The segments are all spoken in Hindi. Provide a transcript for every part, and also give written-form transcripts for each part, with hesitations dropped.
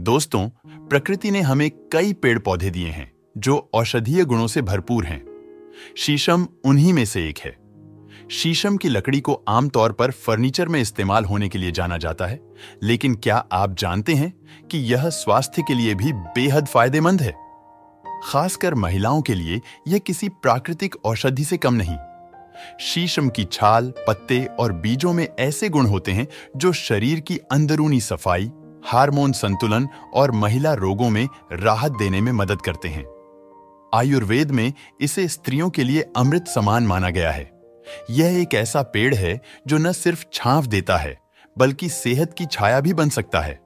दोस्तों, प्रकृति ने हमें कई पेड़ पौधे दिए हैं जो औषधीय गुणों से भरपूर हैं। शीशम उन्हीं में से एक है। शीशम की लकड़ी को आमतौर पर फर्नीचर में इस्तेमाल होने के लिए जाना जाता है, लेकिन क्या आप जानते हैं कि यह स्वास्थ्य के लिए भी बेहद फायदेमंद है? खासकर महिलाओं के लिए यह किसी प्राकृतिक औषधि से कम नहीं। शीशम की छाल, पत्ते और बीजों में ऐसे गुण होते हैं जो शरीर की अंदरूनी सफाई, हार्मोन संतुलन और महिला रोगों में राहत देने में मदद करते हैं। आयुर्वेद में इसे स्त्रियों के लिए अमृत समान माना गया है। यह एक ऐसा पेड़ है जो न सिर्फ छांव देता है, बल्कि सेहत की छाया भी बन सकता है।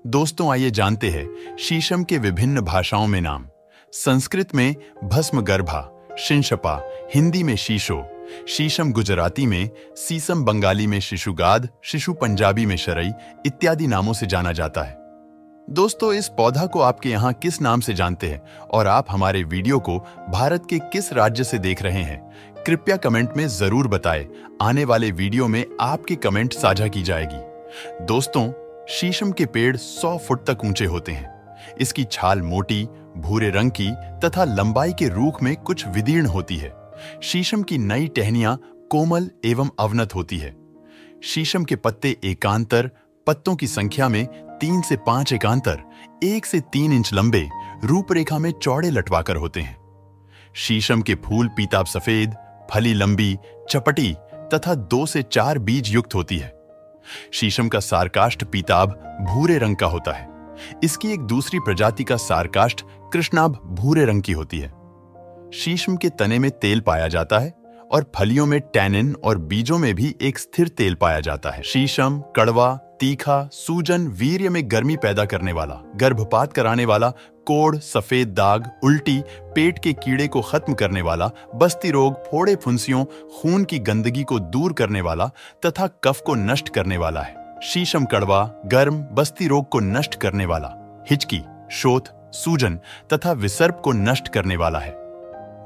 दोस्तों, आइए जानते हैं शीशम के विभिन्न भाषाओं में नाम। संस्कृत में भस्मगर्भा, शिंशपा, हिंदी में शीशो, शीशम गुजराती में सीसम, बंगाली में शिशुगाद, शिशु पंजाबी में शरई इत्यादि नामों से जाना जाता है। दोस्तों, इस पौधा को आपके यहाँ किस नाम से जानते हैं और आप हमारे वीडियो को भारत के किस राज्य से देख रहे हैं? कृपया कमेंट में जरूर बताएं। आने वाले वीडियो में आपके कमेंट साझा की जाएगी। दोस्तों, शीशम के पेड़ 100 फुट तक ऊंचे होते हैं। इसकी छाल मोटी, भूरे रंग की तथा लंबाई के रूख में कुछ विदीर्ण होती है। शीशम की नई टहनियां कोमल एवं अवनत होती है। शीशम के पत्ते एकांतर, पत्तों की संख्या में 3 से 5 एकांतर, 1 से 3 इंच लंबे, रूपरेखा में चौड़े लटवाकर होते हैं। शीशम के फूल पीताभ सफेद, फली लंबी, चपटी तथा 2 से 4 बीज युक्त होती है। शीशम का सारकाष्ठ पीताभ भूरे रंग का होता है। इसकी एक दूसरी प्रजाति का सारकाष्ठ कृष्णाभ भूरे रंग की होती है। शीशम के तने में तेल पाया जाता है और फलियों में टैनिन और बीजों में भी एक स्थिर तेल पाया जाता है। शीशम कड़वा, तीखा, सूजन, वीर्य में गर्मी पैदा करने वाला, गर्भपात कराने वाला, कोढ़, सफेद दाग, उल्टी, पेट के कीड़े को खत्म करने वाला, बस्ती रोग, फोड़े फुंसियों, खून की गंदगी को दूर करने वाला तथा कफ को नष्ट करने वाला है। शीशम कड़वा, गर्म, बस्ती रोग को नष्ट करने वाला, हिचकी, शोथ, सूजन तथा विसर्प को नष्ट करने वाला है।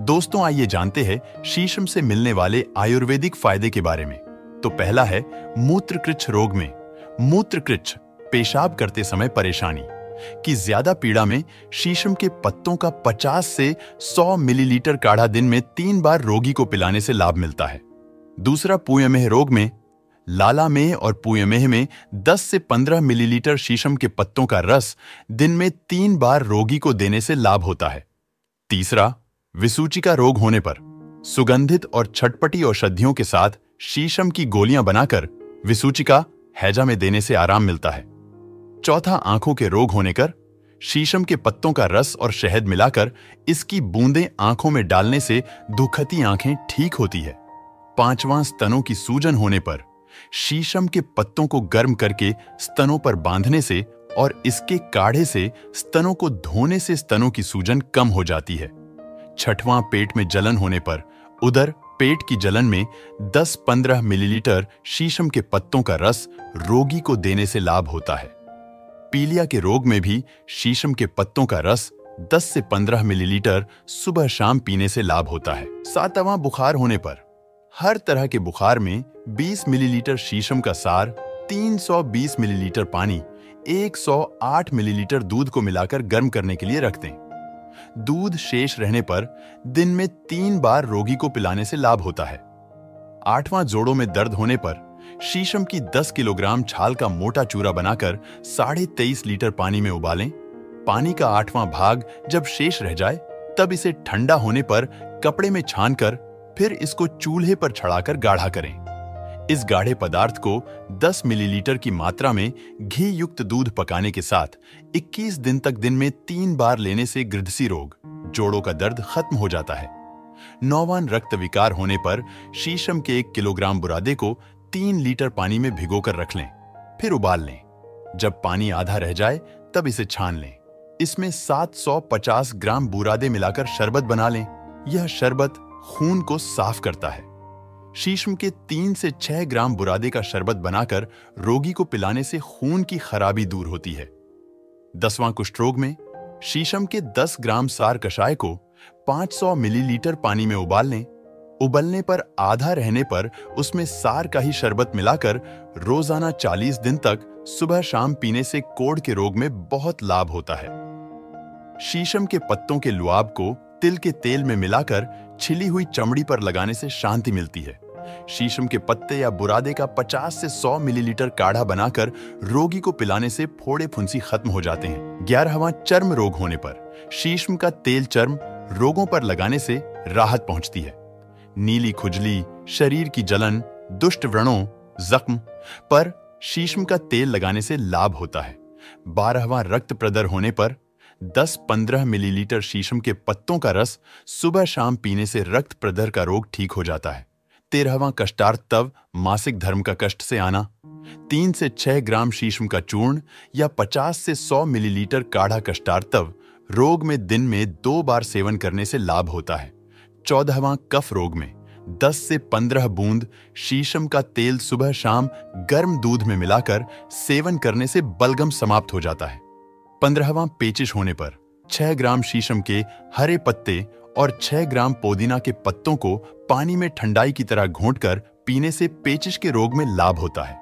दोस्तों, आइए जानते हैं शीशम से मिलने वाले आयुर्वेदिक फायदे के बारे में। तो पहला है मूत्रकृच्छ रोग में। मूत्रकृच्छ, पेशाब करते समय परेशानी की ज्यादा पीड़ा में शीशम के पत्तों का 50 से 100 मिलीलीटर काढ़ा दिन में 3 बार रोगी को पिलाने से लाभ मिलता है। दूसरा, पूयमेह रोग में। लालामेह और पूयमेह में 10 से 15 मिलीलीटर शीशम के पत्तों का रस दिन में 3 बार रोगी को देने से लाभ होता है। तीसरा, विसूचिका रोग होने पर सुगंधित और छटपटी औषधियों के साथ शीशम की गोलियां बनाकर विसूचिका, हैजा में देने से आराम मिलता है। चौथा, आंखों के रोग होने पर शीशम के पत्तों का रस और शहद मिलाकर इसकी बूंदें आंखों में डालने से दुखती आंखें ठीक होती है। पांचवां, स्तनों की सूजन होने पर शीशम के पत्तों को गर्म करके स्तनों पर बांधने से और इसके काढ़े से स्तनों को धोने से स्तनों की सूजन कम हो जाती है। छठवां, पेट में जलन होने पर उदर, पेट की जलन में 10-15 मिलीलीटर शीशम के पत्तों का रस रोगी को देने से लाभ होता है। पीलिया के रोग में भी शीशम के पत्तों का रस 10 से 15 मिलीलीटर सुबह शाम पीने से लाभ होता है। सातवां, बुखार होने पर हर तरह के बुखार में 20 मिलीलीटर शीशम का सार, 320 मिलीलीटर पानी, 108 मिलीलीटर दूध को मिलाकर गर्म करने के लिए रख दें। दूध शेष रहने पर दिन में 3 बार रोगी को पिलाने से लाभ होता है। आठवां, जोड़ों में दर्द होने पर शीशम की 10 किलोग्राम छाल का मोटा चूरा बनाकर 23.5 लीटर पानी में उबालें। पानी का 8वां भाग जब शेष रह जाए तब इसे ठंडा होने पर कपड़े में छानकर फिर इसको चूल्हे पर चढ़ाकर गाढ़ा करें। इस गाढ़े पदार्थ को 10 मिलीलीटर की मात्रा में घी युक्त दूध पकाने के साथ 21 दिन तक दिन में 3 बार लेने से गृद्धसी रोग, जोड़ों का दर्द खत्म हो जाता है। 9वां, रक्त विकार होने पर शीशम के 1 किलोग्राम बुरादे को 3 लीटर पानी में भिगोकर रख लें, फिर उबाल लें। जब पानी आधा रह जाए तब इसे छान लें। इसमें 750 ग्राम बुरादे मिलाकर शरबत बना लें। यह शरबत खून को साफ करता है। शीशम के 3 से 6 ग्राम बुरादे का शरबत बनाकर रोगी को पिलाने से खून की खराबी दूर होती है। 10वां, कुष्ठ रोग में शीशम के 10 ग्राम सार कषाय को 500 मिलीलीटर पानी में उबाल लें। उबलने पर आधा रहने पर उसमें सार का ही शरबत मिलाकर रोजाना 40 दिन तक सुबह शाम पीने से कोढ़ के रोग में बहुत लाभ होता है। शीशम के पत्तों के लुआब को तिल के तेल में मिलाकर छिली हुई चमड़ी पर लगाने से शांति मिलती है। शीशम के पत्ते या बुरादे का 50 से 100 मिलीलीटर काढ़ा बनाकर रोगी को पिलाने से फोड़े फुंसी खत्म हो जाते हैं। 11वां चर्म रोग होने पर शीशम का तेल चर्म रोगों पर लगाने से राहत पहुंचती है। नीली खुजली, शरीर की जलन, दुष्ट व्रणों, जख्म पर शीशम का तेल लगाने से लाभ होता है। 12वां रक्त प्रदर होने पर 10-15 मिलीलीटर शीशम के पत्तों का रस सुबह शाम पीने से रक्त प्रदर का रोग ठीक हो जाता है। 13वां कष्टार्थ मासिक धर्म का कष्ट से आना, 3 से 6 ग्राम शीशम का चूर्ण या 50 से 100 मिलीलीटर काढ़ा कष्टार्तव रोग में दिन में 2 बार सेवन करने से लाभ होता है। 14वां कफ रोग में 10 से 15 बूंद शीशम का तेल सुबह शाम गर्म दूध में मिलाकर सेवन करने से बलगम समाप्त हो जाता है। 15वां पेचिश होने पर 6 ग्राम शीशम के हरे पत्ते और 6 ग्राम पुदीना के पत्तों को पानी में ठंडाई की तरह घोंटकर पीने से पेचिश के रोग में लाभ होता है।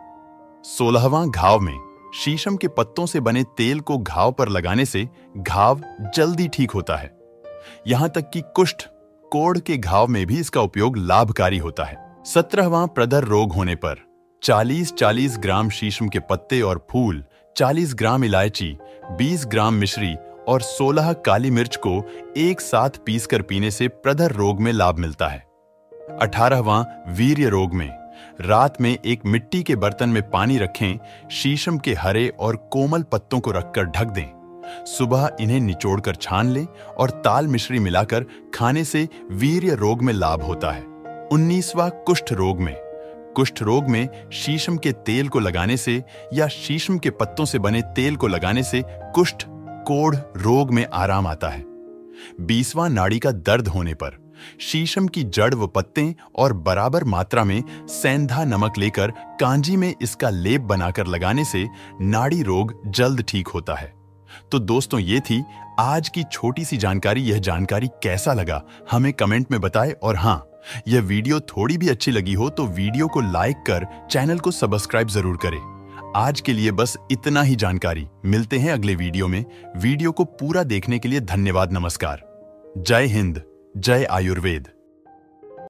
16वां घाव में शीशम के पत्तों से बने तेल को घाव पर लगाने से घाव जल्दी ठीक होता है। यहां तक कि कुष्ठ, कोढ़ के घाव में भी इसका उपयोग लाभकारी होता है। 17वां प्रदर रोग होने पर 40-40 ग्राम शीशम के पत्ते और फूल, 40 ग्राम इलायची, 20 ग्राम मिश्री और 16 काली मिर्च को एक साथ पीसकर पीने से प्रदर रोग में लाभ मिलता है। 18वां वीर्य रोग में रात में एक मिट्टी के बर्तन में पानी रखें, शीशम के हरे और कोमल पत्तों को रखकर ढक दें। सुबह इन्हें निचोड़कर छान लें और ताल मिश्री मिलाकर खाने से वीर्य रोग में लाभ होता है। 19वां कुष्ठ रोग में कुष्ठ रोग में शीशम के तेल को लगाने से या शीशम के पत्तों से बने तेल को लगाने से कुष्ठ, कोढ़ रोग में आराम आता है। 20वां नाड़ी का दर्द होने पर शीशम की जड़ व पत्ते और बराबर मात्रा में सेंधा नमक लेकर कांजी में इसका लेप बनाकर लगाने से नाड़ी रोग जल्द ठीक होता है। तो दोस्तों, ये थी आज की छोटी सी जानकारी। यह जानकारी कैसा लगा हमें कमेंट में बताएं, और हाँ, यह वीडियो थोड़ी भी अच्छी लगी हो तो वीडियो को लाइक कर चैनल को सब्सक्राइब जरूर करें। आज के लिए बस इतना ही जानकारी। मिलते हैं अगले वीडियो में। वीडियो को पूरा देखने के लिए धन्यवाद। नमस्कार। जय हिंद, जय आयुर्वेद।